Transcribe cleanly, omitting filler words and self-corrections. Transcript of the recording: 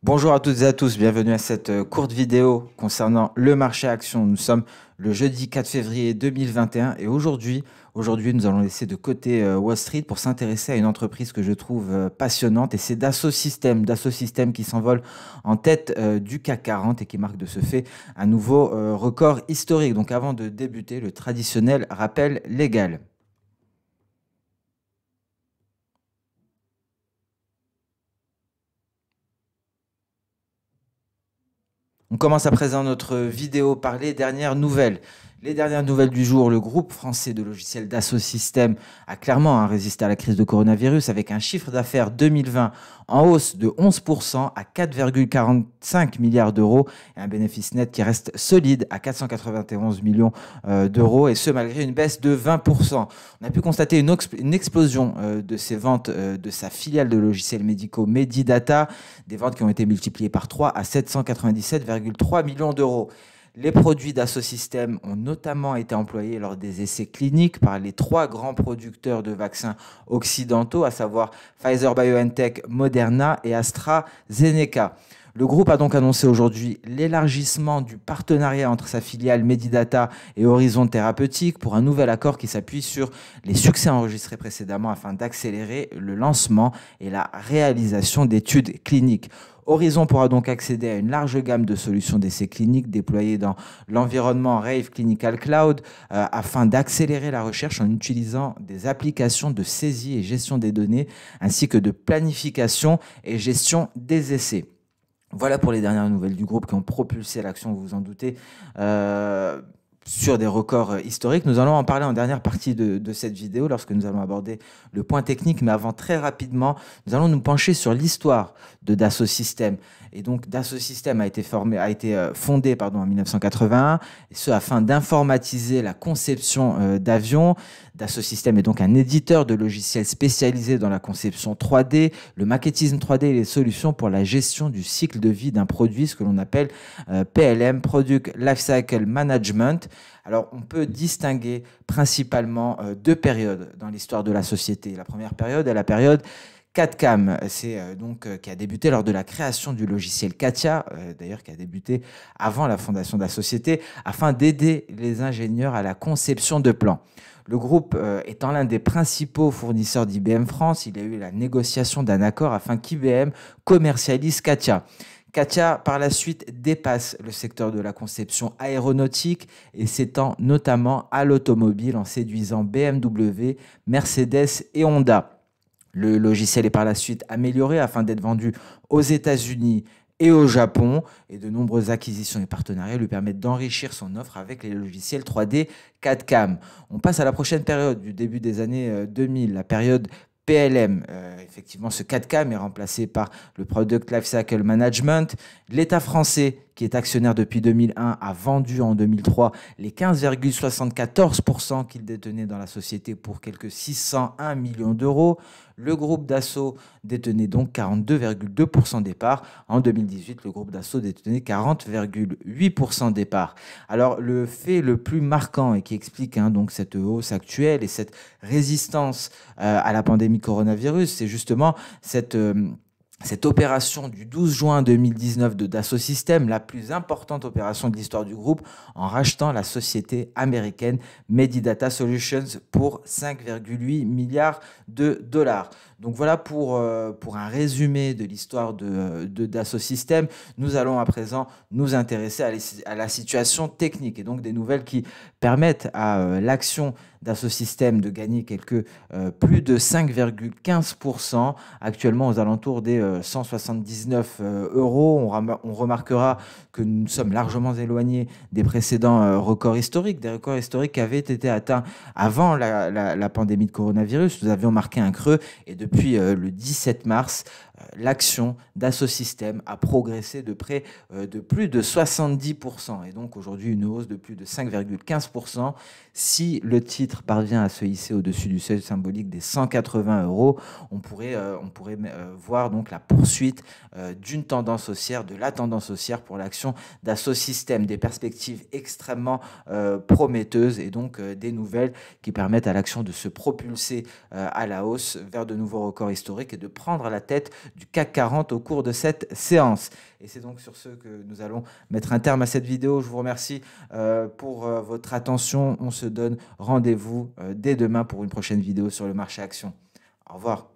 Bonjour à toutes et à tous, bienvenue à cette courte vidéo concernant le marché action. Nous sommes le jeudi 4 février 2021 et aujourd'hui, nous allons laisser de côté Wall Street pour s'intéresser à une entreprise que je trouve passionnante et c'est Dassault Systèmes qui s'envole en tête du CAC 40 et qui marque de ce fait un nouveau record historique. Donc avant de débuter, le traditionnel rappel légal. On commence à présent notre vidéo par les dernières nouvelles. Les dernières nouvelles du jour, le groupe français de logiciels Dassault Systèmes a clairement résisté à la crise de coronavirus avec un chiffre d'affaires 2020 en hausse de 11% à 4,45 milliards d'euros et un bénéfice net qui reste solide à 491 millions d'euros et ce malgré une baisse de 20%. On a pu constater une explosion de ses ventes de sa filiale de logiciels médicaux Medidata, des ventes qui ont été multipliées par 3 à 797,3 millions d'euros. Les produits Dassault Systèmes ont notamment été employés lors des essais cliniques par les trois grands producteurs de vaccins occidentaux, à savoir Pfizer-BioNTech, Moderna et AstraZeneca. Le groupe a donc annoncé aujourd'hui l'élargissement du partenariat entre sa filiale Medidata et Horizon Thérapeutique pour un nouvel accord qui s'appuie sur les succès enregistrés précédemment afin d'accélérer le lancement et la réalisation d'études cliniques. Horizon pourra donc accéder à une large gamme de solutions d'essais cliniques déployées dans l'environnement Rave Clinical Cloud afin d'accélérer la recherche en utilisant des applications de saisie et gestion des données ainsi que de planification et gestion des essais. Voilà pour les dernières nouvelles du groupe qui ont propulsé l'action, vous vous en doutez, sur des records historiques. Nous allons en parler en dernière partie de cette vidéo lorsque nous allons aborder le point technique. Mais avant, très rapidement, nous allons nous pencher sur l'histoire de Dassault Systèmes. Et donc, Dassault Systèmes a été fondé en 1981, et ce afin d'informatiser la conception d'avions. Dassault Systèmes est donc un éditeur de logiciels spécialisé dans la conception 3D, le maquettisme 3D et les solutions pour la gestion du cycle de vie d'un produit, ce que l'on appelle PLM, Product Lifecycle Management. Alors, on peut distinguer principalement deux périodes dans l'histoire de la société. La première période est la période CAD-CAM, qui a débuté lors de la création du logiciel CATIA, d'ailleurs qui a débuté avant la fondation de la société, afin d'aider les ingénieurs à la conception de plans. Le groupe étant l'un des principaux fournisseurs d'IBM France, il y a eu la négociation d'un accord afin qu'IBM commercialise CATIA. CATIA, par la suite, dépasse le secteur de la conception aéronautique et s'étend notamment à l'automobile en séduisant BMW, Mercedes et Honda. Le logiciel est par la suite amélioré afin d'être vendu aux États-Unis et au Japon. Et de nombreuses acquisitions et partenariats lui permettent d'enrichir son offre avec les logiciels 3D CAD-CAM. On passe à la prochaine période du début des années 2000, la période PLM. Effectivement, ce 4CAM est remplacé par le Product Lifecycle Management. L'État français, qui est actionnaire depuis 2001, a vendu en 2003 les 15,74% qu'il détenait dans la société pour quelques 601 millions d'euros. Le groupe Dassault détenait donc 42,2% des parts. En 2018, le groupe Dassault détenait 40,8% des parts. Alors, le fait le plus marquant et qui explique donc cette hausse actuelle et cette résistance à la pandémie coronavirus, c'est justement cette opération du 12 juin 2019 de Dassault Systèmes, la plus importante opération de l'histoire du groupe, en rachetant la société américaine Medidata Solutions pour 5,8 milliards de dollars. Donc voilà pour un résumé de l'histoire de Dassault Systèmes. Nous allons à présent nous intéresser à la situation technique et donc des nouvelles qui permettent à l'action Dassault Systèmes de gagner plus de 5,15%, actuellement aux alentours des 179 euros. On remarquera que nous sommes largement éloignés des précédents records historiques, des records historiques qui avaient été atteints avant la pandémie de coronavirus. Nous avions marqué un creux et depuis le 17 mars, l'action Dassault Systèmes a progressé de plus de 70%. Et donc aujourd'hui, une hausse de plus de 5,15%. Si le titre parvient à se hisser au-dessus du seuil symbolique des 180 euros, on pourrait voir donc la poursuite d'une tendance haussière, de la tendance haussière pour l'action Dassault Systèmes. Des perspectives extrêmement prometteuses et donc des nouvelles qui permettent à l'action de se propulser à la hausse vers de nouveaux records historiques et de prendre la tête du CAC 40 au cours de cette séance. Et c'est donc sur ce que nous allons mettre un terme à cette vidéo. Je vous remercie pour votre attention. On se donne rendez-vous dès demain pour une prochaine vidéo sur le marché action. Au revoir.